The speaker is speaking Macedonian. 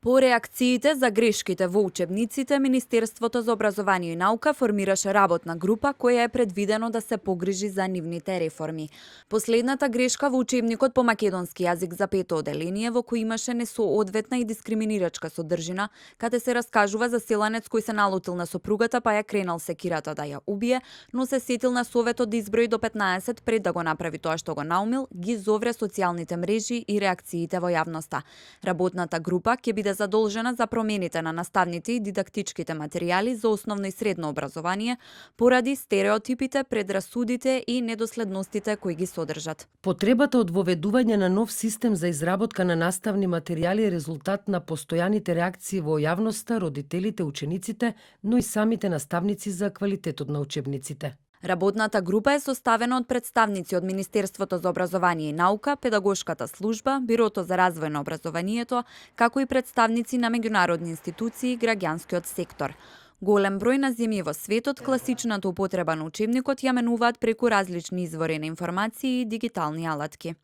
По реакциите за грешките во учебниците, Министерството за образование и наука формираше работна група која е предвидено да се погрижи за нивните реформи. Последната грешка во учебникот по македонски јазик за пето оделение, во кој имаше несоодветна и дискриминирачка содржина, каде се раскажува за селанец кој се налутил на сопругата па ја кренал секирата да ја убие, но се сетил на советот да изброи до 15 пред да го направи тоа што го наумил, ги зовре социјалните мрежи и реакциите во јавноста. Работната група ќе биде задолжена за промените на наставните и дидактичките материјали за основно и средно образование поради стереотипите, предрасудите и недоследностите кои ги содржат. Потребата од воведување на нов систем за изработка на наставни материјали е резултат на постојаните реакции во јавноста, родителите, учениците, но и самите наставници за квалитетот на учебниците. Работната група е составена од представници од Министерството за образование и наука, Педагошката служба, Бирото за развој на образованието, како и представници на меѓународни институции и граѓанскиот сектор. Голем број на земји во светот класичната употреба на учебникот ја менуваат преку различни извори на информации и дигитални алатки.